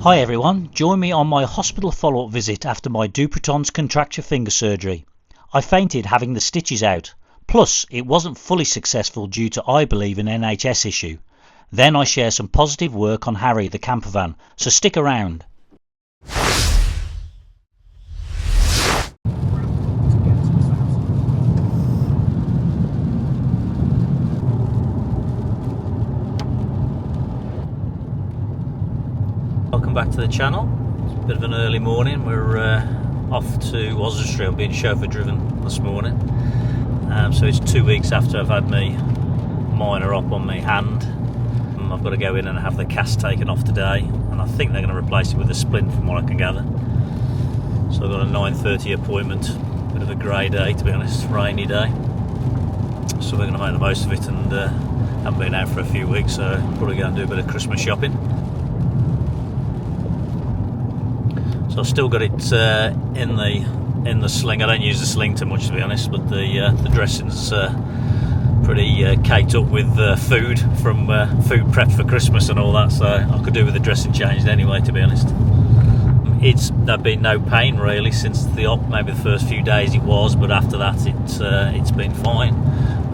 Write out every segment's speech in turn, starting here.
Hi everyone, join me on my hospital follow-up visit after my Dupuytren's contracture finger surgery. I fainted having the stitches out, plus it wasn't fully successful due to, I believe, an NHS issue. Then I share some positive work on Harry the campervan, so stick around. Welcome back to the channel. It's a bit of an early morning. We're off to Oswestry. I'm being chauffeur driven this morning. So it's 2 weeks after I've had my minor op on my hand. I've got to go in and have the cast taken off today, and I think they're going to replace it with a splint from what I can gather. So I've got a 9:30 appointment. Bit of a grey day, to be honest, rainy day. So we're going to make the most of it, and haven't been out for a few weeks, so probably go and do a bit of Christmas shopping. So I've still got it in the sling. I don't use the sling too much, to be honest, but the dressing's pretty caked up with food from food prepped for Christmas and all that, so I could do with the dressing changed anyway, to be honest. There's been no pain really since the op. Maybe the first few days it was, but after that it's been fine.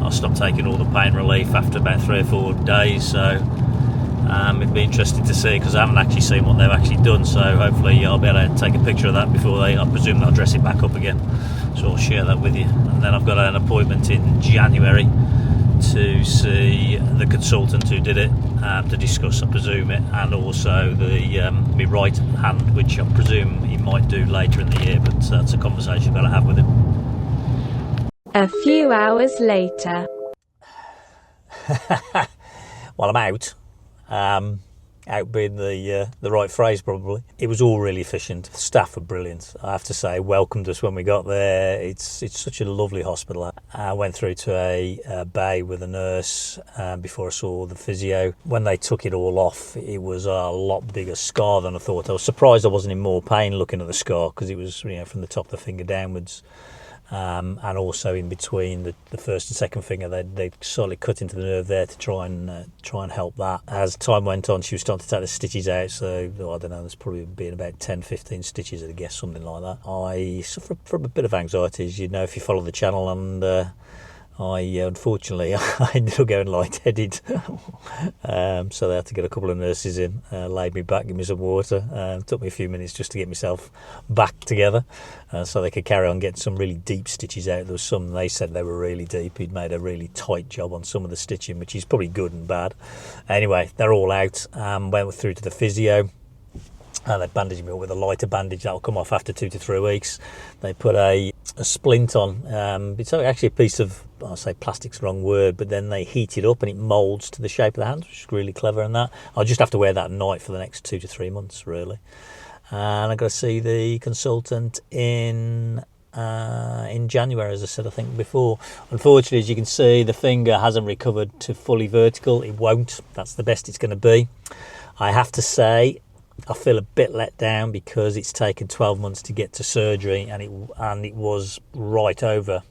I stopped taking all the pain relief after about 3 or 4 days, so it'd be interesting to see, because I haven't actually seen what they've actually done, so hopefully I'll be able to take a picture of that before I presume they'll dress it back up again, so I'll share that with you. And then I've got an appointment in January to see the consultant who did it, to discuss, I presume, it, and also the my right hand, which I presume he might do later in the year, but that's a conversation I've got to have with him. A few hours later. Well, I'm out. Out being the right phrase, probably. It was all really efficient. The staff were brilliant, I have to say. Welcomed us when we got there. It's such a lovely hospital. I went through to a bay with a nurse before I saw the physio. When they took it all off, it was a lot bigger scar than I thought. I was surprised I wasn't in more pain looking at the scar, because it was, from the top of the finger downwards. And also in between the first and second finger, they solidly cut into the nerve there to try and help that. As time went on, she was starting to take the stitches out, so I don't know, there's probably been about 10-15 stitches, I'd guess, something like that. I suffer from a bit of anxiety, as you know if you follow the channel, and I unfortunately I ended up going lightheaded. So they had to get a couple of nurses in, laid me back, give me some water. It took me a few minutes just to get myself back together, so they could carry on getting some really deep stitches out. There was some, they said they were really deep. He'd made a really tight job on some of the stitching, which is probably good and bad. Anyway, they're all out. Went through to the physio. They bandaged me up with a lighter bandage that'll come off after 2 to 3 weeks. They put a splint on. It's actually a piece of, I'll say plastic's the wrong word, but then they heat it up and it moulds to the shape of the hand, which is really clever. And that I'll just have to wear that at night for the next 2 to 3 months, really. And I've got to see the consultant in January, as I said, I think before. Unfortunately, as you can see, the finger hasn't recovered to fully vertical. It won't. That's the best it's going to be. I have to say, I feel a bit let down because it's taken 12 months to get to surgery, and it was right over.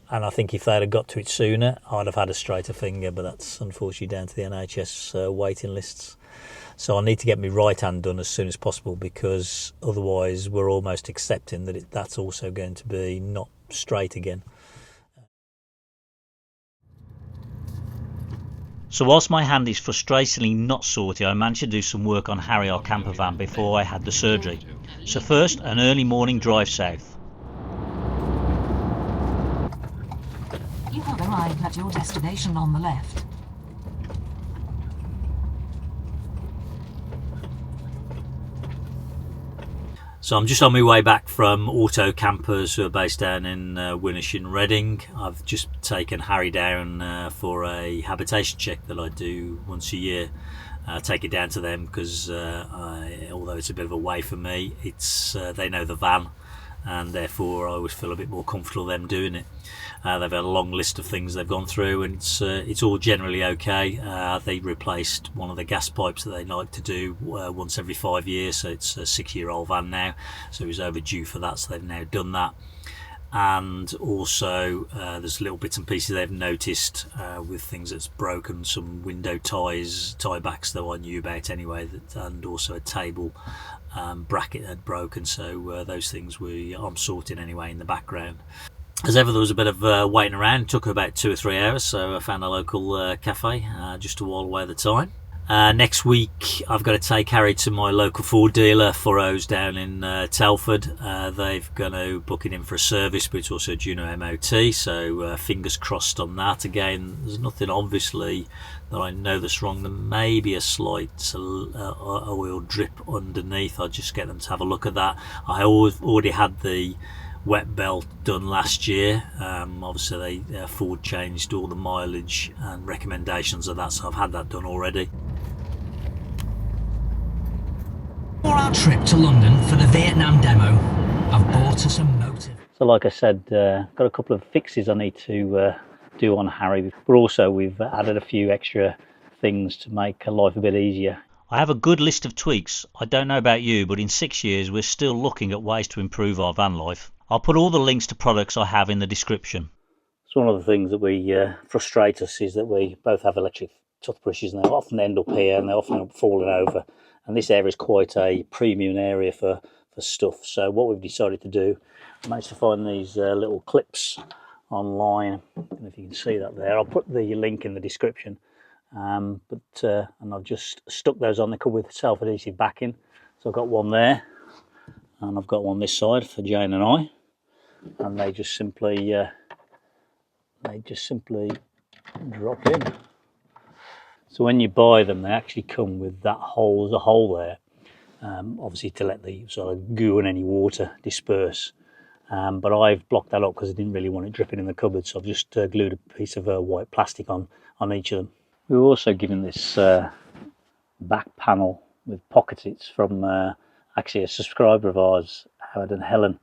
And I think if they'd have got to it sooner, I'd have had a straighter finger, but that's unfortunately down to the NHS waiting lists. So I need to get my right hand done as soon as possible, because otherwise we're almost accepting that that's also going to be not straight again. So whilst my hand is frustratingly not sorted, I managed to do some work on Harry our campervan before I had the surgery. So first, an early morning drive south. You have arrived at your destination on the left. So I'm just on my way back from Auto Campers, who are based down in Winnish in Reading. I've just taken Harry down for a habitation check that I do once a year. Take it down to them because although it's a bit of a way for me, they know the van, and therefore I always feel a bit more comfortable them doing it. They've had a long list of things they've gone through, and it's all generally okay. They replaced one of the gas pipes that they like to do once every 5 years, so it's a 6-year-old van now, so it was overdue for that, so they've now done that. and also there's little bits and pieces they've noticed with things that's broken, some window tiebacks that I knew about anyway, and also a table bracket had broken, so those things I'm sorting anyway in the background. As ever, there was a bit of waiting around. It took about 2 or 3 hours, so I found a local cafe just to while away the time. Next week I've got to take Harry to my local Ford dealer, Furrows, down in Telford. They've going to book it in for a service, but it's also due to MOT, so fingers crossed on that. Again, there's nothing obviously that I know that's wrong. There may be a slight oil drip underneath. I'll just get them to have a look at that. I already had the wet belt done last year. Obviously Ford changed all the mileage and recommendations of that, so I've had that done already. For our trip to London for the Vietnam demo, I've bought us a motive. So like I said, got a couple of fixes I need to do on Harry, but also we've added a few extra things to make life a bit easier. I have a good list of tweaks. I don't know about you, but in 6 years we're still looking at ways to improve our van life. I'll put all the links to products I have in the description. So one of the things that we frustrate us is that we both have electric toothbrushes, and they often end up here and they often end up falling over. And this area is quite a premium area for stuff. So what we've decided to do, I managed to find these little clips online. I don't know if you can see that there. I'll put the link in the description. And I've just stuck those on. They come with self-adhesive backing. So I've got one there, and I've got one this side for Jane and I. And they just simply drop in. So when you buy them, they actually come with that hole. There's a hole there, obviously to let the sort of goo and any water disperse. But I've blocked that up because I didn't really want it dripping in the cupboard, so I've just glued a piece of white plastic on each of them. We were also given this back panel with pockets. It's from actually a subscriber of ours, Howard and Helen.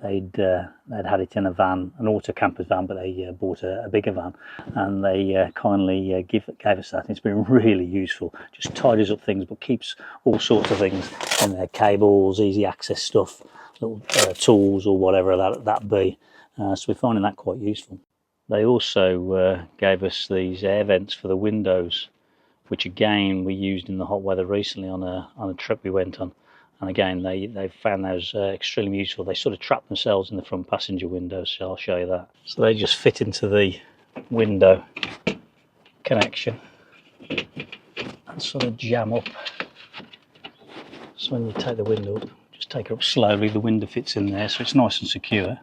They'd had it in a van, an auto camper's van, but they bought a bigger van, and they kindly gave us that. And it's been really useful. Just tidies up things, but keeps all sorts of things in there: cables, easy access stuff, little tools, or whatever that be. So we're finding that quite useful. They also gave us these air vents for the windows, which again we used in the hot weather recently on a trip we went on. And again, they found those extremely useful. They sort of trap themselves in the front passenger windows, so I'll show you that. So they just fit into the window connection and sort of jam up. So when you take the window up, just take it up slowly, the window fits in there, so it's nice and secure.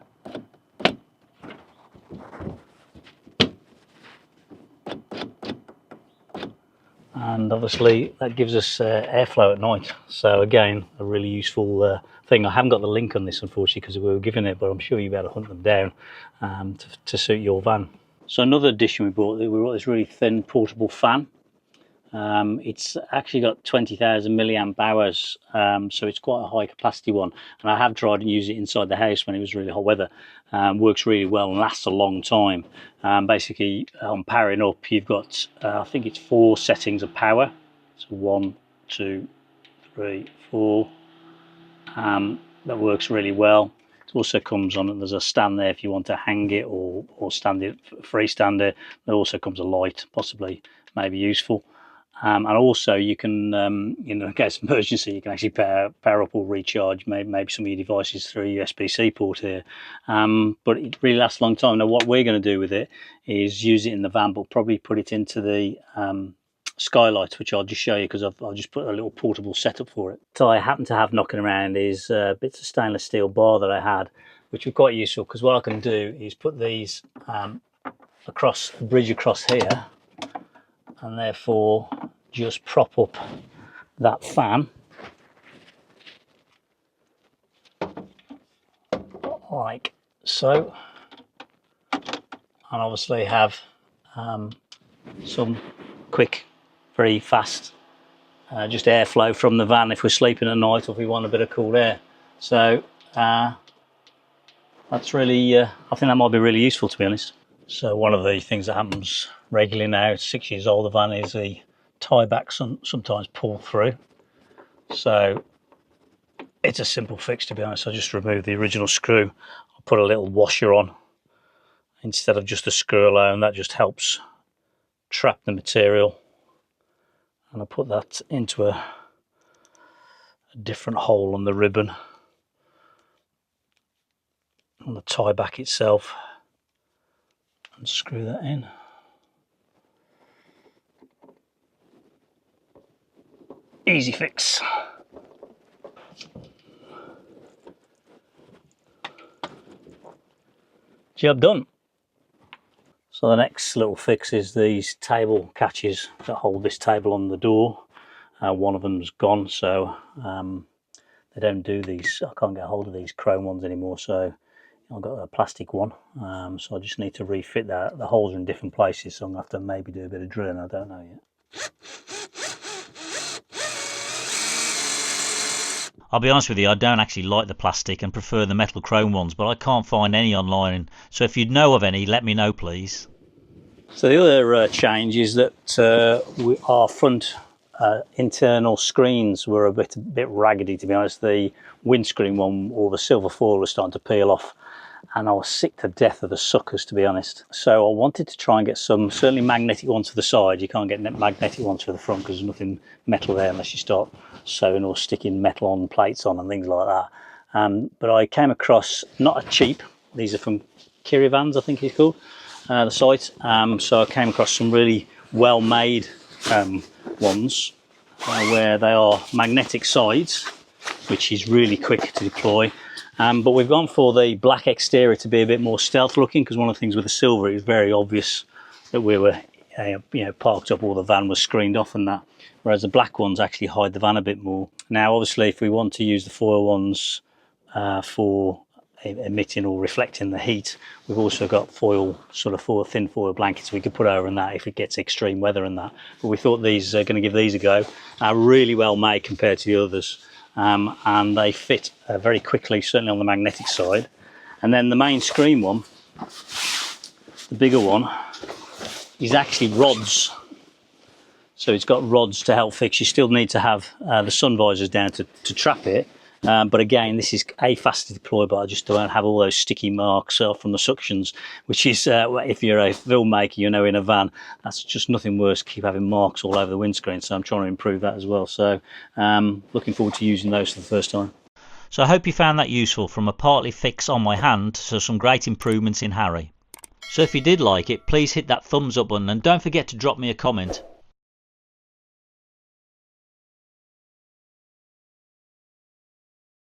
And obviously that gives us airflow at night. So again, a really useful thing. I haven't got the link on this unfortunately because we were given it, but I'm sure you'll be able to hunt them down to suit your van. So another addition we brought this really thin portable fan. It's actually got 20,000 milliamp hours, so it's quite a high capacity one, and I have tried and used it inside the house when it was really hot weather. Works really well and lasts a long time. Basically on powering up, you've got I think it's 4 settings of power, so 1, 2, 3, 4. That works really well. It also comes on, and there's a stand there if you want to hang it or stand it, freestand it. There also comes a light, possibly maybe useful. And also you can, in case of emergency, you can actually power up or recharge maybe some of your devices through a USB-C port here. But it really lasts a long time. Now what we're going to do with it is use it in the van, but probably put it into the skylights, which I'll just show you because I'll just put a little portable setup for it. So I happen to have knocking around is bits of stainless steel bar that I had, which were quite useful because what I can do is put these across the bridge across here, and therefore just prop up that fan like so, and obviously have some quick, very fast just airflow from the van if we're sleeping at night or if we want a bit of cool air. So that's really I think that might be really useful, to be honest. So one of the things that happens regularly now, it's 6 years old, the van, is the tiebacks sometimes pull through. So it's a simple fix, to be honest. I just remove the original screw, I'll put a little washer on instead of just a screw alone. That just helps trap the material, and I put that into a different hole on the ribbon on the tie back itself and screw that in. Easy fix. Job done. So the next little fix is these table catches that hold this table on the door. One of them's gone, so they don't do these. I can't get hold of these chrome ones anymore, so I've got a plastic one. So I just need to refit that. The holes are in different places, so I'm going to have to maybe do a bit of drilling. I don't know yet. I'll be honest with you, I don't actually like the plastic and prefer the metal chrome ones, but I can't find any online. So if you know of any, let me know, please. So the other change is that our front internal screens were a bit raggedy, to be honest. The windscreen one, or the silver foil, was starting to peel off, and I was sick to death of the suckers, to be honest. So I wanted to try and get some, certainly magnetic ones for the side. You can't get magnetic ones for the front because there's nothing metal there unless you start sewing or sticking metal on plates on and things like that. But I came across, not a cheap, these are from Kiravans, I think it's called, the site. So I came across some really well made ones where they are magnetic sides, which is really quick to deploy. But we've gone for the black exterior to be a bit more stealth looking, because one of the things with the silver, it was very obvious that we were parked up, or the van was screened off and that, whereas the black ones actually hide the van a bit more. Now obviously if we want to use the foil ones for emitting or reflecting the heat, we've also got foil, sort of thin foil blankets we could put over in that if it gets extreme weather and that. But we thought these are going to give these a go. Really well made compared to the others, and they fit very quickly, certainly on the magnetic side. And then the main screen one, the bigger one, is actually rods. So it's got rods to help fix. You still need to have the sun visors down to trap it. But again, this is fast to deploy, but I just don't have all those sticky marks from the suctions, which is, if you're a filmmaker, in a van, that's just nothing worse, keep having marks all over the windscreen. So I'm trying to improve that as well. So looking forward to using those for the first time. So I hope you found that useful, from a partly fix on my hand to some great improvements in Harry. So if you did like it, please hit that thumbs up button, and don't forget to drop me a comment.